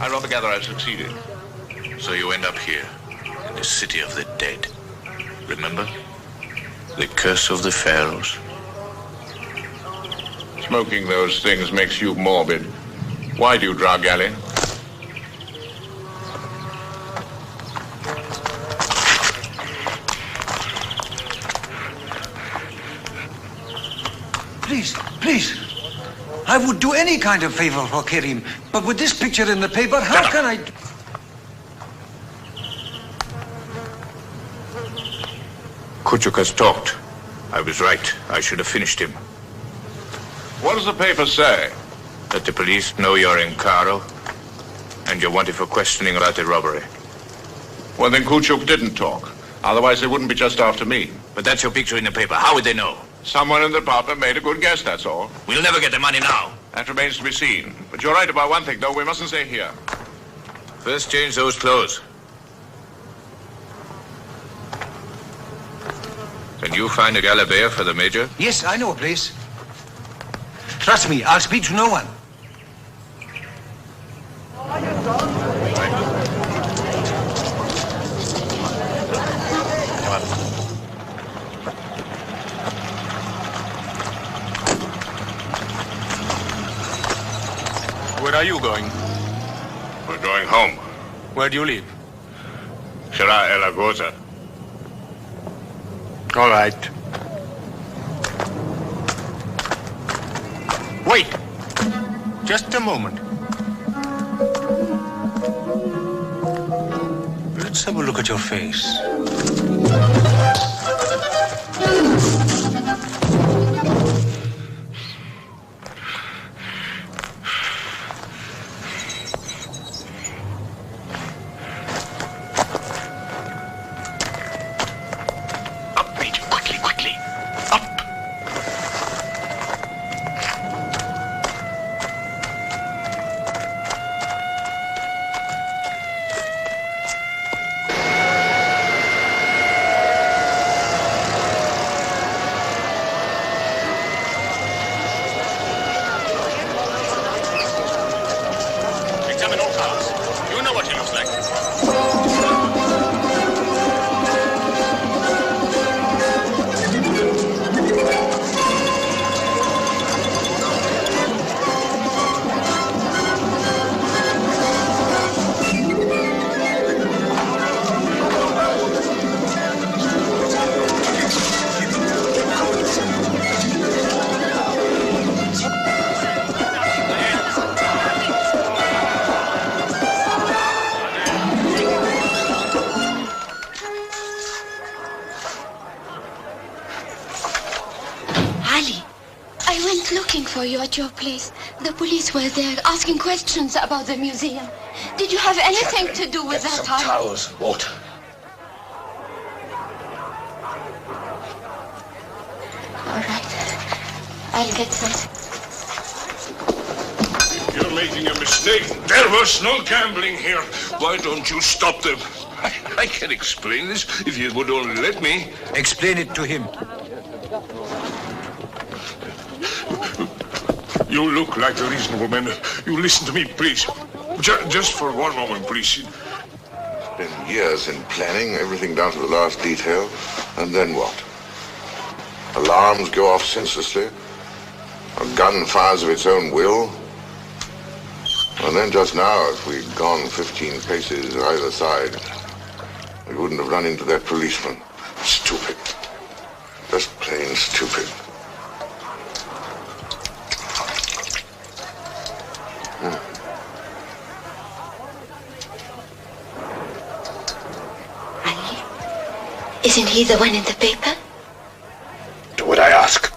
I rather gather I've succeeded. So you end up here, in the city of the dead. Remember? The curse of the pharaohs. Smoking those things makes you morbid. Why do you drug, Galley? Please, please. I would do any kind of favor for Kerim, but with this picture in the paper, how can I... Kuchuk has talked. I was right. I should have finished him. What does the paper say? That the police know you're in Cairo, and you're wanted for questioning about the robbery. Well, then Kuchuk didn't talk. Otherwise, they wouldn't be just after me. But that's your picture in the paper. How would they know? Someone in the department made a good guess, that's all. We'll never get the money now. That remains to be seen. But you're right about one thing, though. We mustn't stay here. First, change those clothes. Can you find a galabeer for the Major? Yes, I know a place. Trust me, I'll speak to no one. Where are you going? We're going home. Where do you live? Shara El Agoza. All right. Wait! Just a moment. Let's have a look at your face. At your place, the police were there asking questions about the museum. Did you have anything to do with that? Towels, water. All right, I'll get some. You're making a mistake. There was no gambling here. Why don't you stop them? I can explain this if you would only let me. Explain it to him. You look like a reasonable man. You listen to me, please. Just for one moment, please. Been years in planning, everything down to the last detail. And then what? Alarms go off senselessly. A gun fires of its own will. And then just now, if we'd gone 15 paces either side, we wouldn't have run into that policeman. Stupid. Just plain stupid. Isn't he the one in the paper? Do what I ask.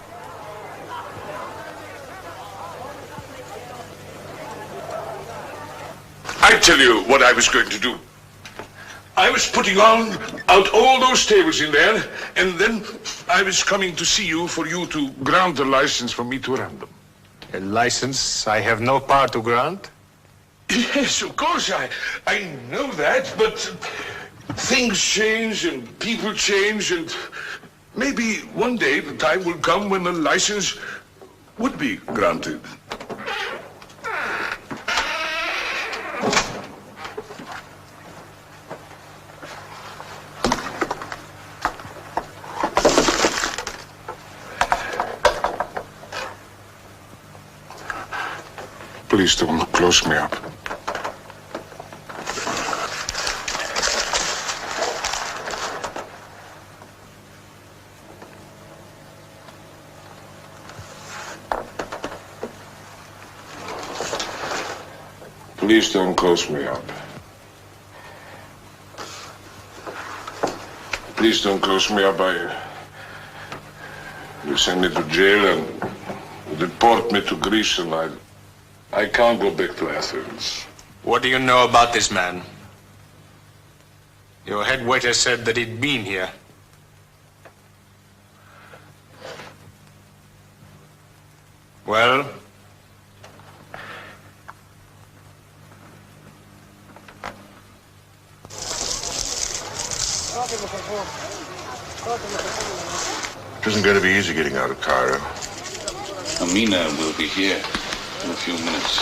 I tell you what I was going to do. I was putting out all those tables in there, and then I was coming to see you for you to grant a license for me to run them. A license I have no power to grant? Yes, of course, I know that, but things change and people change and Maybe one day the time will come when a license would be granted. Please don't close me up. Please don't close me up. Please don't close me up. You send me to jail and deport me to Greece, and I can't go back to Athens. What do you know about this man? Your head waiter said that he'd been here. Well? It isn't going to be easy getting out of Cairo. Amina will be here in a few minutes.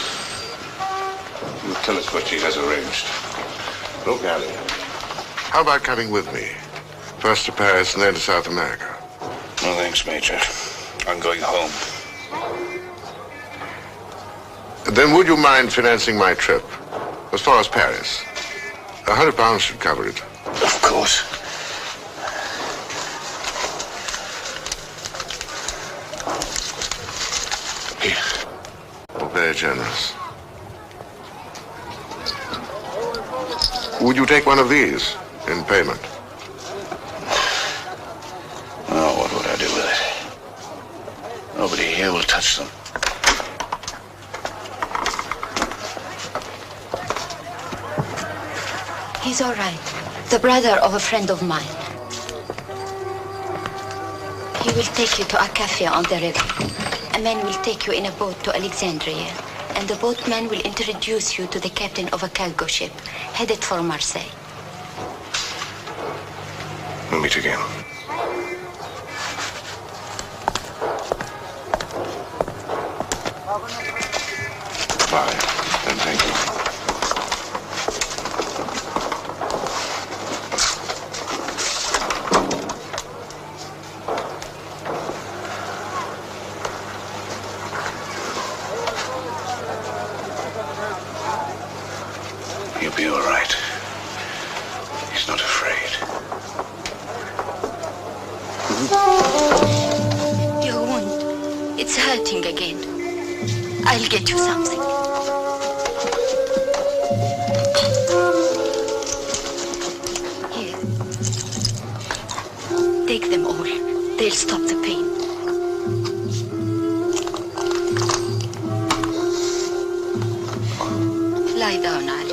You'll tell us what she has arranged. Look, Ali, how about coming with me? First to Paris and then to South America. No thanks, Major. I'm going home. Then would you mind financing my trip? As far as Paris. £100 should cover it. Of course. Very generous. Would you take one of these in payment? Oh, what would I do with it? Nobody here will touch them. He's all right. The brother of a friend of mine. He will take you to a cafe on the river. A man will take you in a boat to Alexandria, and the boatman will introduce you to the captain of a cargo ship headed for Marseille. We'll meet again. Bye, and thank you. He'll be all right. He's not afraid. Your wound, it's hurting again. I'll get you something. Here. Take them all. They'll stop the pain. Lie down, Ali.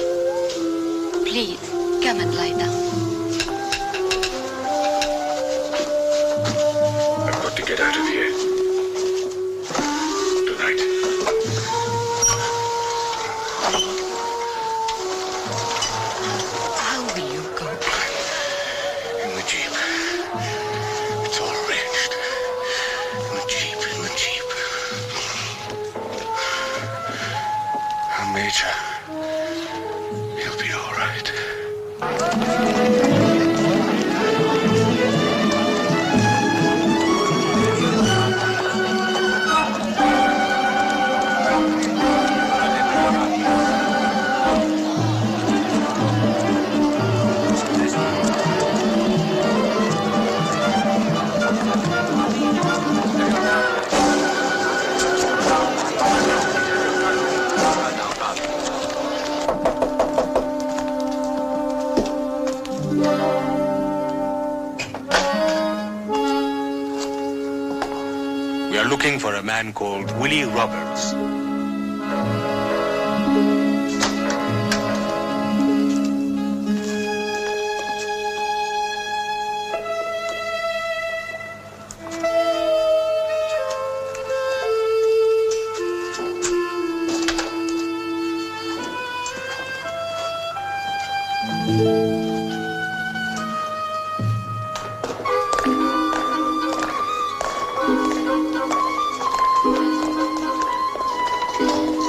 Please, come and lie down. I've got to get out of here. Tonight. How will you go? In the Jeep. It's all arranged. In the Jeep, in the Jeep. Major. He'll be all right. We are looking for a man called Willie Roberts.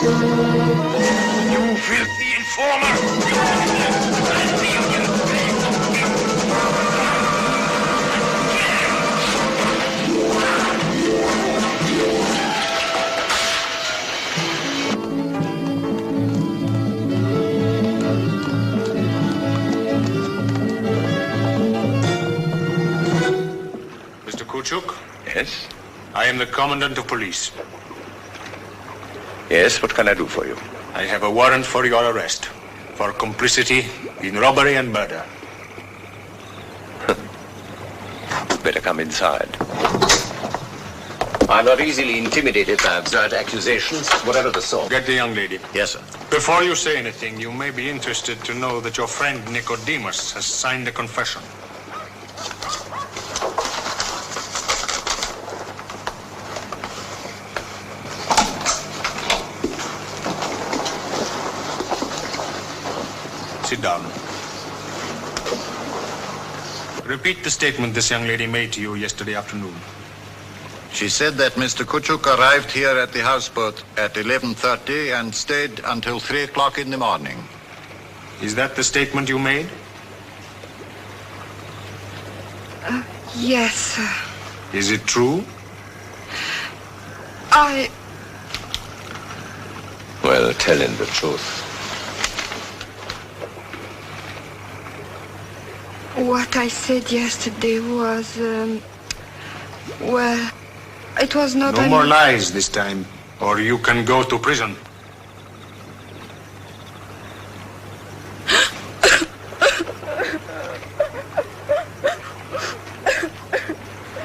You filthy informer! Mr. Kuchuk? Yes? I am the Commandant of Police. Yes, what can I do for you? I have a warrant for your arrest for complicity in robbery and murder. Better come inside. I'm not easily intimidated by absurd accusations, whatever the sort. Get the young lady. Yes, sir. Before you say anything, you may be interested to know that your friend Nicodemus has signed a confession. Sit down. Repeat the statement this young lady made to you yesterday afternoon. She said that Mr. Kuchuk arrived here at the houseboat at 11:30 and stayed until 3 o'clock in the morning. Is that the statement you made? Yes, sir. Is it true? Well, tell him the truth. What I said yesterday was, well, it was not... No more lies this time, or you can go to prison.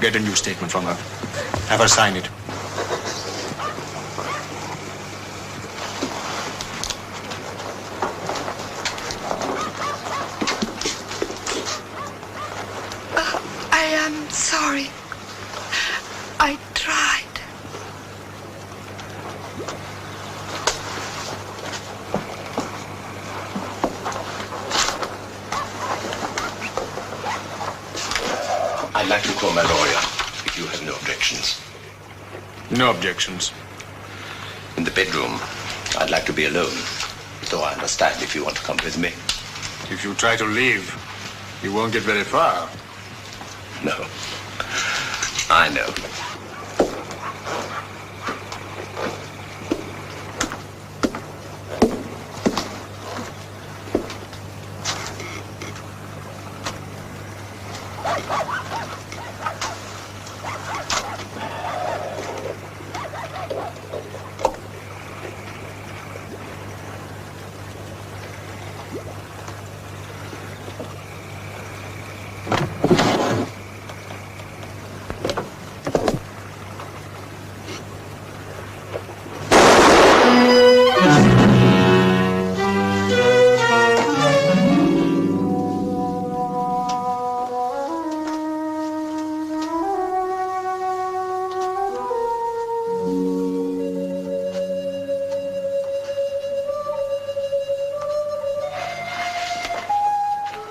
Get a new statement from her. Have her sign it. I am sorry. I tried. I'd like to call my lawyer, if you have no objections. No objections. In the bedroom, I'd like to be alone. Though I understand if you want to come with me. If you try to leave, you won't get very far. No. I know.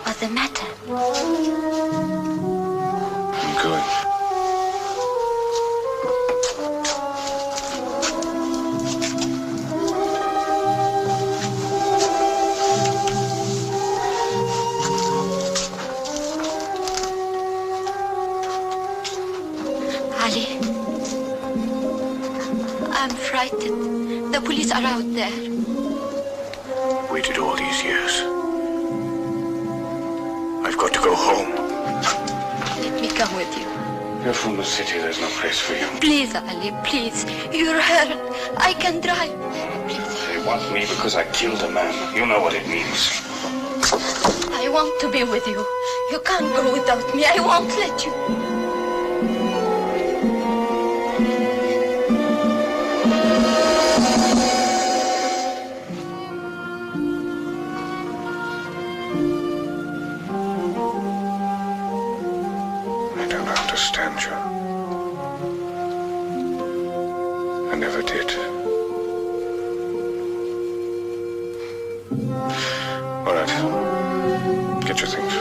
What's the matter? I'm going. Ali, I'm frightened. The police are out there. Waited all these years. I've got to go home. Let me come with you. You're from the city. There's no place for you. Please, Ali, please. You're hurt. I can drive. They want me because I killed a man. You know what it means. I want to be with you. You can't go without me. I won't let you. I don't understand you. I never did. All right. Get your things.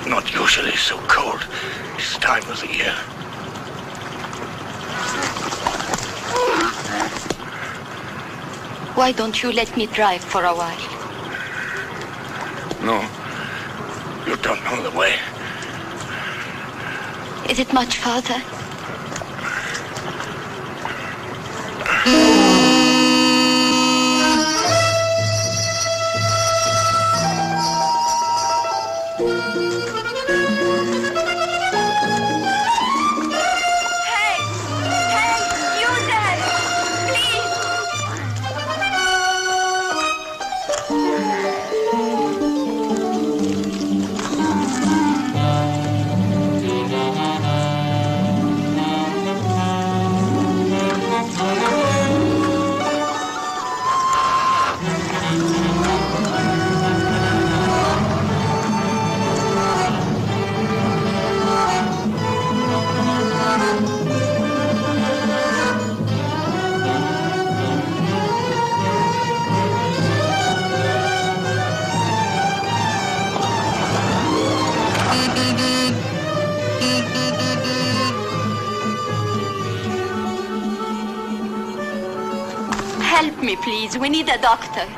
Not usually so cold this time of the year. Why don't you let me drive for a while? No, you don't know the way. Is it much farther? Help me, please. We need a doctor.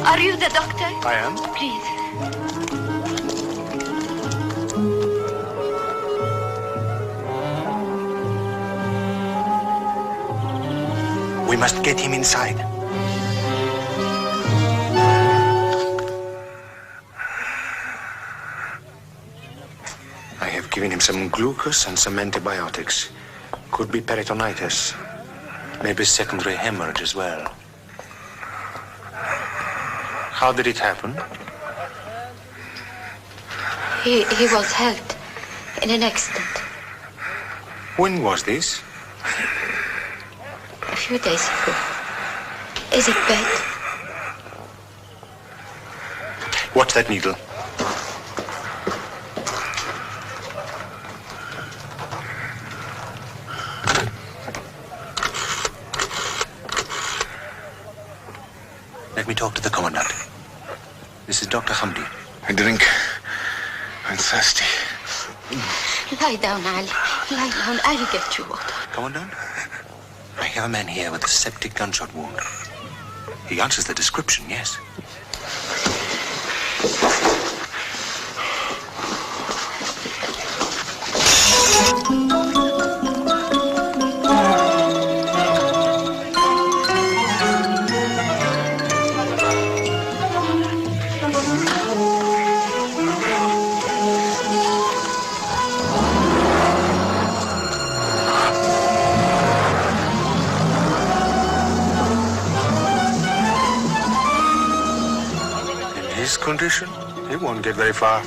Are you the doctor? I am. Please. We must get him inside. I have given him some glucose and some antibiotics. Could be peritonitis. Maybe secondary hemorrhage as well. How did it happen? He was hurt in an accident. When was this? A few days ago. Is it bad? What's that needle? Let me talk to the commandant. This is Dr. Hamdi. A drink. I'm thirsty. Lie down, Ali. Lie down. I'll get you water. Commandant, I have a man here with a septic gunshot wound. He answers the description, yes. Condition, it won't get very far.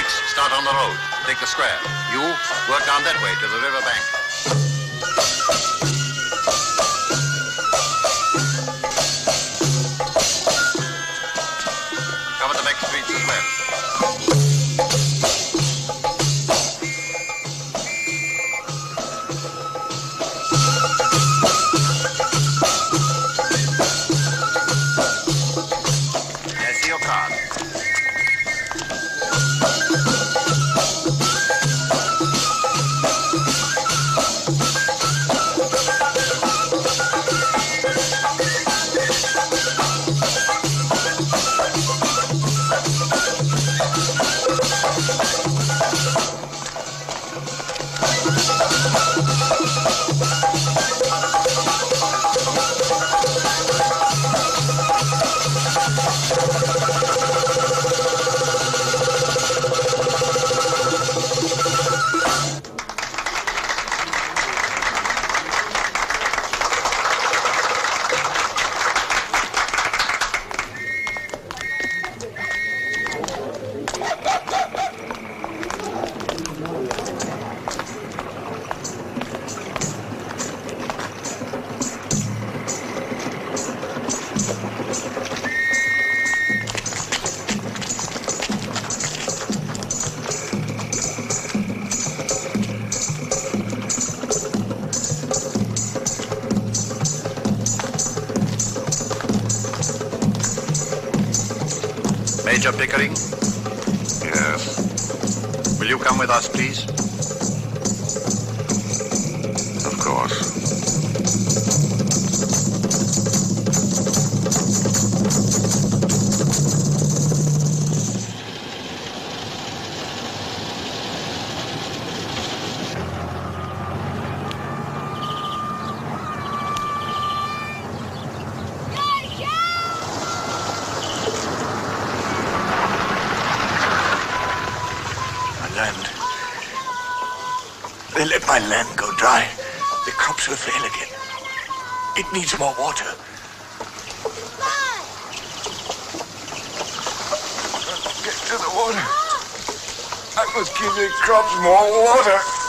6, start on the road. Take the square. You, work down that way to the river bank. Cover the back streets as well. There's your card. Major Pickering? Yes. Will you come with us, please? Of course. They let my land go dry. The crops will fail again. It needs more water. Get to the water. I must give the crops more water.